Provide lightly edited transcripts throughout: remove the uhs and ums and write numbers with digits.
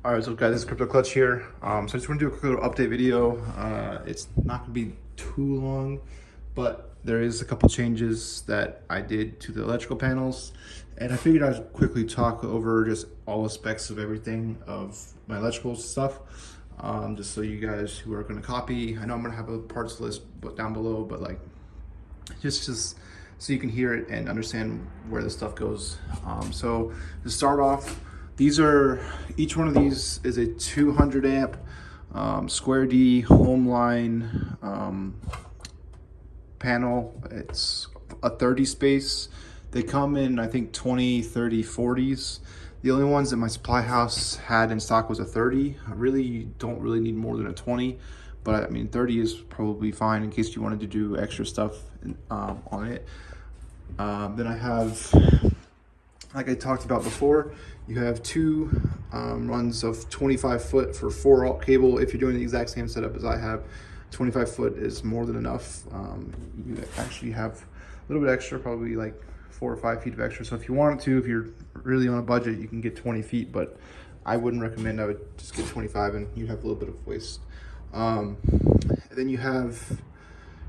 All right, so guys, this is Crypto Clutch here. So I just want to do a quick little update video. It's not going to be too long, but there is a couple changes that I did to the electrical panels, and I figured I'd quickly talk over just all aspects of everything of my electrical stuff, just so you guys who are going to copy. I know I'm going to have a parts list down below, but like just so you can hear it and understand where the stuff goes. So to start off, each one of these is a 200 amp Square D home line panel. It's a 30 space. They come in, I think, 20, 30, 40s. The only ones that my supply house had in stock was a 30. You don't really need more than a 20, but I mean 30 is probably fine in case you wanted to do extra stuff on it. Then I have, like I talked about before, you have two runs of 25 foot for 4-aught cable. If you're doing the exact same setup as I have, 25 foot is more than enough. You actually have a little bit extra, probably like 4 or 5 feet of extra. So if you wanted to, if you're really on a budget, you can get 20 feet, but I wouldn't recommend. I would just get 25 and you have a little bit of waste. And then you have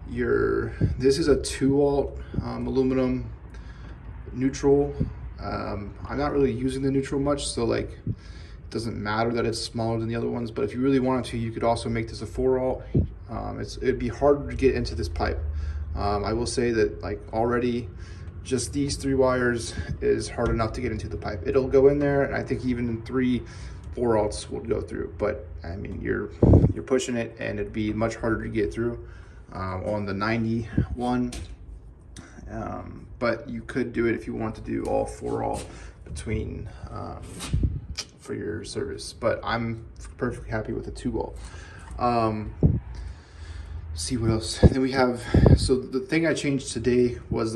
this is a 2-aught aluminum neutral. I'm not really using the neutral much, so like it doesn't matter that it's smaller than the other ones, but if you really wanted to, you could also make this a 4-aught. It'd be harder to get into this pipe. I will say that like already just these 3 wires is hard enough to get into the pipe. It'll go in there, and I think even 3 4-aughts will go through, but I mean you're pushing it, and it'd be much harder to get through on the 91. But you could do it if you want to do all 4-aught between for your service, but I'm perfectly happy with the 2-aught. See what else. Then we have, so the thing I changed today was,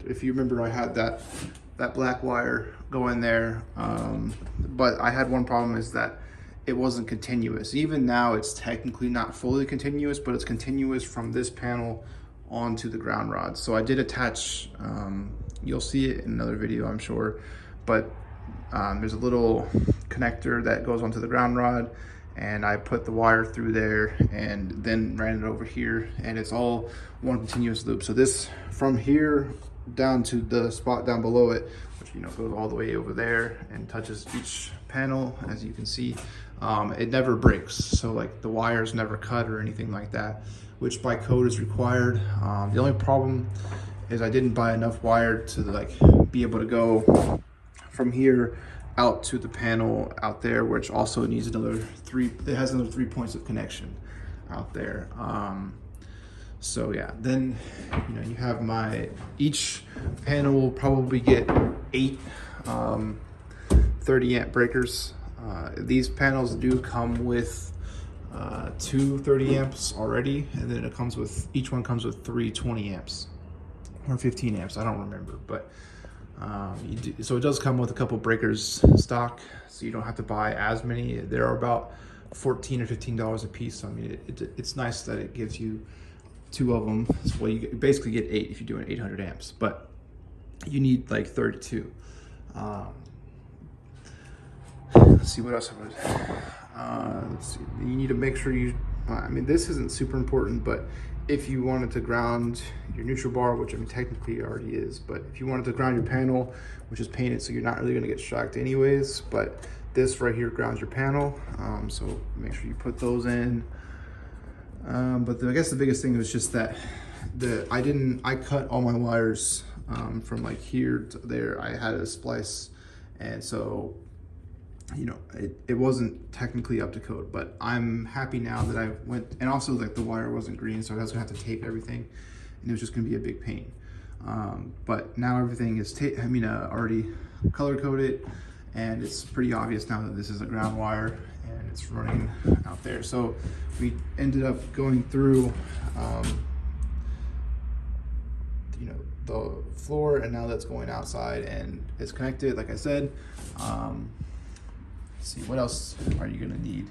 if you remember, I had that black wire go in there, but I had one problem, is that it wasn't continuous. Even now it's technically not fully continuous, but it's continuous from this panel onto the ground rod. So I did attach, you'll see it in another video, I'm sure, but there's a little connector that goes onto the ground rod, and I put the wire through there and then ran it over here, and it's all one continuous loop. So this, from here down to the spot down below it, which goes all the way over there and touches each panel, as you can see, it never breaks. So like the wires never cut or anything like that, which by code is required. The only problem is I didn't buy enough wire to like be able to go from here out to the panel out there, which also needs another 3. It has another 3 points of connection out there. So yeah, then you have each panel will probably get 8 30 amp breakers. These panels do come with 2 30 amps already, and then each one comes with 3 20 amps or 15 amps, I don't remember, but so it does come with a couple breakers stock, so you don't have to buy as many. They're about $14 or $15 a piece, so I mean it's nice that it gives you 2 of them. Well, you basically get 8 if you're doing 800 amps, but you need like 32. Let's see what else let's see. You need to make sure I mean, this isn't super important, but if you wanted to ground your neutral bar, which I mean technically it already is, but if you wanted to ground your panel, which is painted, so you're not really going to get shocked anyways, but this right here grounds your panel, so make sure you put those in. But I guess the biggest thing was just that I cut all my wires from like here to there. I had a splice, and so it wasn't technically up to code, but I'm happy now that I went, and also like the wire wasn't green, so I was gonna have to tape everything, and it was just gonna be a big pain. But now everything is already color coded, and it's pretty obvious now that this is a ground wire and it's running out there. So we ended up going through the floor, and now that's going outside and it's connected, like I said. Let's see, what else are you gonna need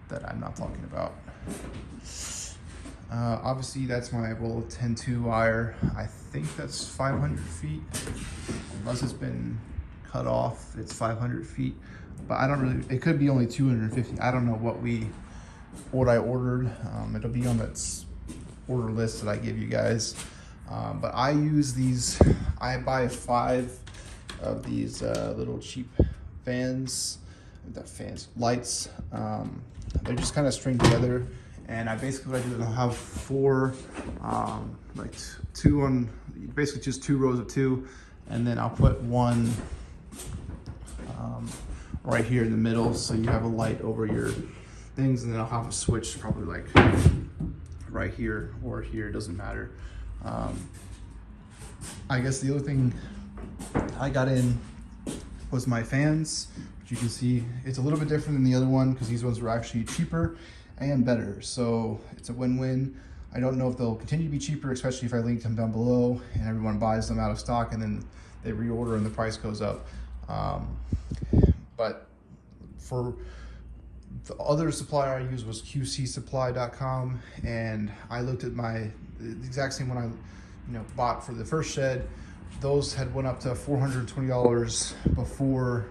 that I'm not talking about? Obviously that's my Avola 10-2 wire. I think that's 500 feet, unless it's been cut off. It's 500 feet, but I don't really, it could be only 250. I don't know what I ordered. It'll be on that order list that I give you guys. But I use these, I buy 5 of these little cheap lights. They're just kind of string together, and what I do is I'll have 4, like 2 on, basically just 2 rows of 2, and then I'll put 1 right here in the middle, so you have a light over your things, and then I'll have a switch probably like right here or here, doesn't matter. I guess the other thing I got in was my fans, which you can see it's a little bit different than the other one because these ones were actually cheaper and better. So it's a win-win. I don't know if they'll continue to be cheaper, especially if I link them down below and everyone buys them out of stock and then they reorder and the price goes up. But for the other supplier I used was QCsupply.com, and I looked at the exact same one I bought for the first shed. Those had went up to $420 before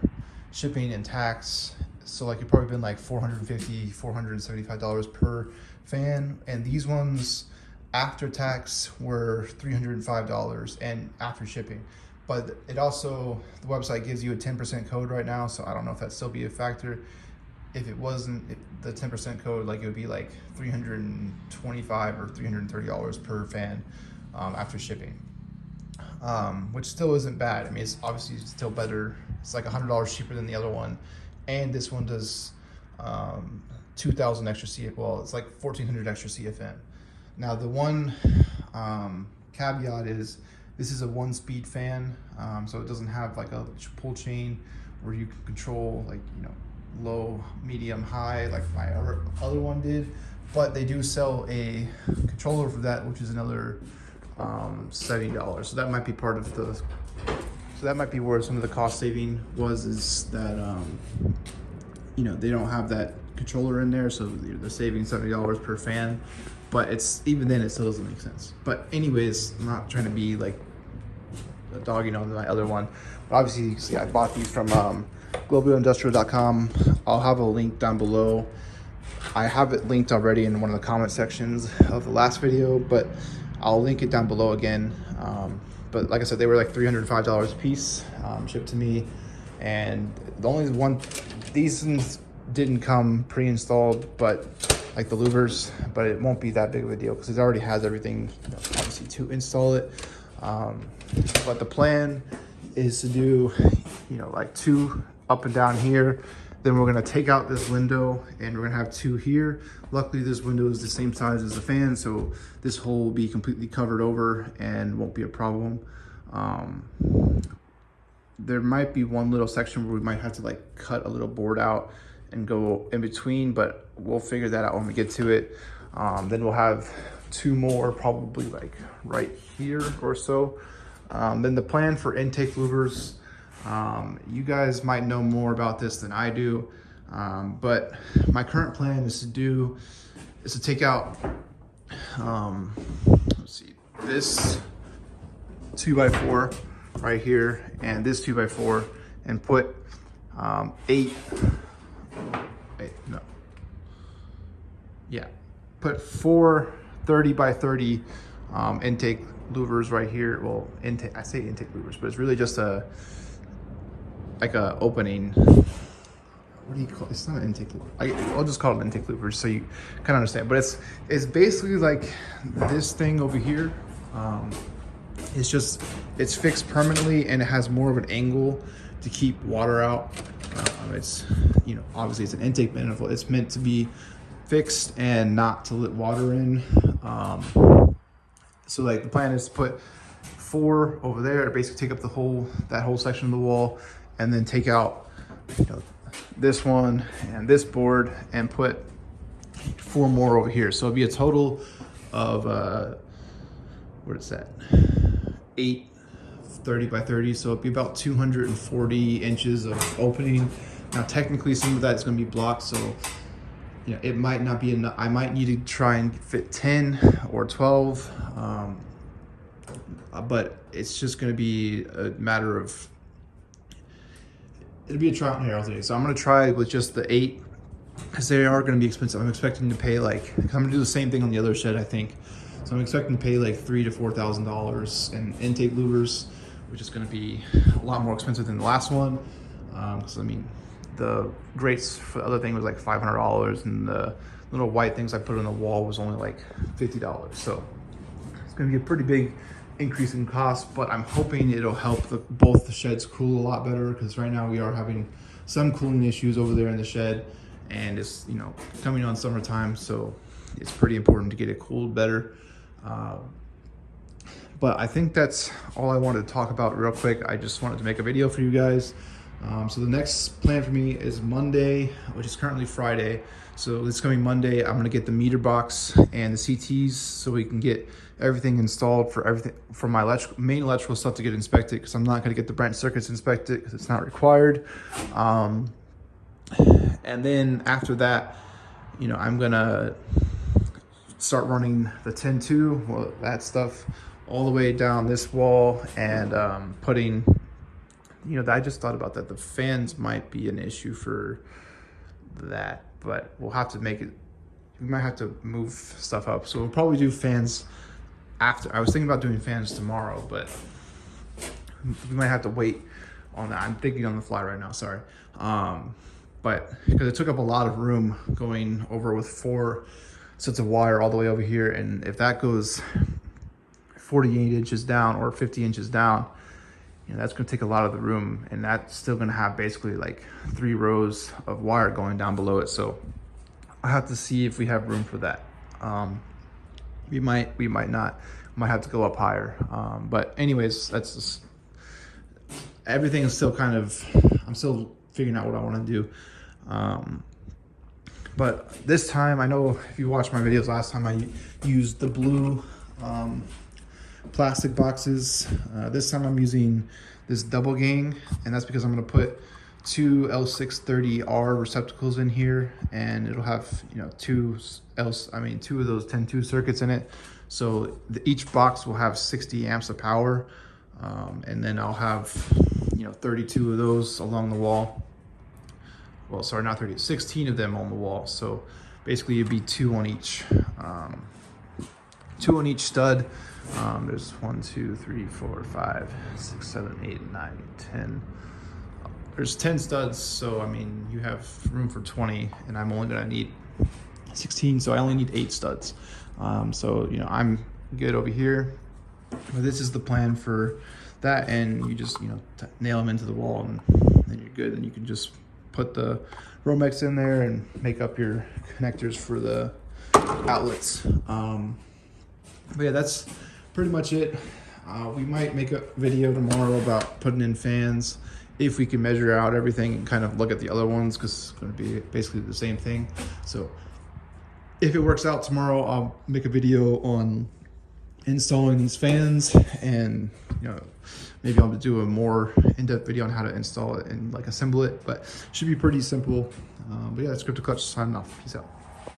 shipping and tax. So like it probably been like $450, $475 per fan. And these ones after tax were $305 and after shipping. But it also, the website gives you a 10% code right now. So I don't know if that still be a factor. If it wasn't the 10% code, like it would be like $325 or $330 per fan after shipping, which still isn't bad. I mean, it's obviously still better. It's like $100 cheaper than the other one, and this one does 2,000 extra CFM. Well, it's like 1,400 extra CFM. Now the one caveat is this is a 1-speed fan, so it doesn't have like a pull chain where you can control like low, medium, high like my other one did. But they do sell a controller for that, which is another $70. So that might be part of the. So that might be where some of the cost saving was, is that they don't have that controller in there, so they're saving $70 per fan. But it's even then it still doesn't make sense. But anyways, I'm not trying to be like dogging on my other one. But obviously, you can see I bought these from globalindustrial.com. I'll have a link down below. I have it linked already in one of the comment sections of the last video, but I'll link it down below again. But like I said, they were like $305 a piece, shipped to me. And the only one, these ones didn't come pre-installed, but like the louvers, but it won't be that big of a deal because it already has everything, obviously, to install it. But the plan is to do, like 2 up and down here. Then we're gonna take out this window and we're gonna have 2 here. Luckily, this window is the same size as the fan, so this hole will be completely covered over and won't be a problem. There might be one little section where we might have to like cut a little board out and go in between, but we'll figure that out when we get to it. Then we'll have 2 more probably like right here or so. Then the plan for intake louvers, you guys might know more about this than I do, but my current plan is to take out, let's see, this 2x4 right here and this 2x4 and put 4 30x30 intake louvers right here. Well, I say intake louvers, but it's really just like a opening. What do you call it? It's not an intake louver. I'll just call them intake louvers so you kind of understand. But it's basically like this thing over here. It's fixed permanently and it has more of an angle to keep water out. It's obviously it's an intake manifold. It's meant to be fixed and not to let water in. So like the plan is to put 4 over there, basically take up that whole section of the wall, and then take out this one and this board and put 4 more over here. So it'd be a total of what is that? 8 30x30. So it'd be about 240 inches of opening. Now technically some of that is going to be blocked, so it might not be enough. I might need to try and fit 10 or 12, but it's just going to be a matter of it'll be a trial and error today. So I'm gonna try with just the 8 because they are gonna be expensive. I'm expecting to pay like, I'm gonna do the same thing on the other shed, I think. So I'm expecting to pay like $3,000 to $4,000 in intake louvers, which is gonna be a lot more expensive than the last one. Because I mean, the grates for the other thing was like $500, and the little white things I put on the wall was only like $50. So it's gonna be a pretty big increase in cost, but I'm hoping it'll help both the sheds cool a lot better, because right now we are having some cooling issues over there in the shed, and it's, you know, coming on summertime, so it's pretty important to get it cooled better. But I think that's all I wanted to talk about real quick. I just wanted to make a video for you guys. So the next plan for me is Monday, which is currently Friday. So this coming Monday, I'm gonna get the meter box and the CTs so we can get everything installed for everything, for my main electrical stuff to get inspected, because I'm not gonna get the Brent circuits inspected because it's not required. And then after that, you know, I'm gonna start running the 10-2, well, that stuff all the way down this wall, and putting, you know, I just thought about that. The fans might be an issue for that, but we'll have to make it, we might have to move stuff up. So we'll probably do fans after. I was thinking about doing fans tomorrow, but we might have to wait on that. I'm thinking on the fly right now, sorry. But because it took up a lot of room going over with 4 sets of wire all the way over here, and if that goes 48 inches down or 50 inches down, you know, that's going to take a lot of the room, and that's still going to have basically like 3 rows of wire going down below it. So I have to see if we have room for that. We might not. Might have to go up higher. But anyways, that's just, everything is still kind of, I'm still figuring out what I want to do. But this time, I know if you watched my videos last time, I used the blue plastic boxes. This time I'm using this double gang, and that's because I'm going to put 2 L630R receptacles in here, and it'll have, you know, 2 of those 10-2 circuits in it. So each box will have 60 amps of power, and then I'll have, you know, 32 of those along the wall. Well, sorry, not 30, 16 of them on the wall. So basically it'd be 2 on each, 2 on each stud. There's 1, 2, 3, 4, 5, 6, 7, 8, 9, 10. There's 10 studs, so I mean, you have room for 20, and I'm only gonna need 16, so I only need 8 studs. So, you know, I'm good over here. But this is the plan for that, and you just, you know, nail them into the wall, and then you're good. And you can just put the Romex in there and make up your connectors for the outlets. But yeah, that's pretty much it. We might make a video tomorrow about putting in fans, if we can measure out everything and kind of look at the other ones, because it's going to be basically the same thing. So if it works out tomorrow, I'll make a video on installing these fans, and, you know, maybe I'll do a more in-depth video on how to install it and like assemble it, but it should be pretty simple. But yeah, that's Crypto Clutch signing off. Peace out.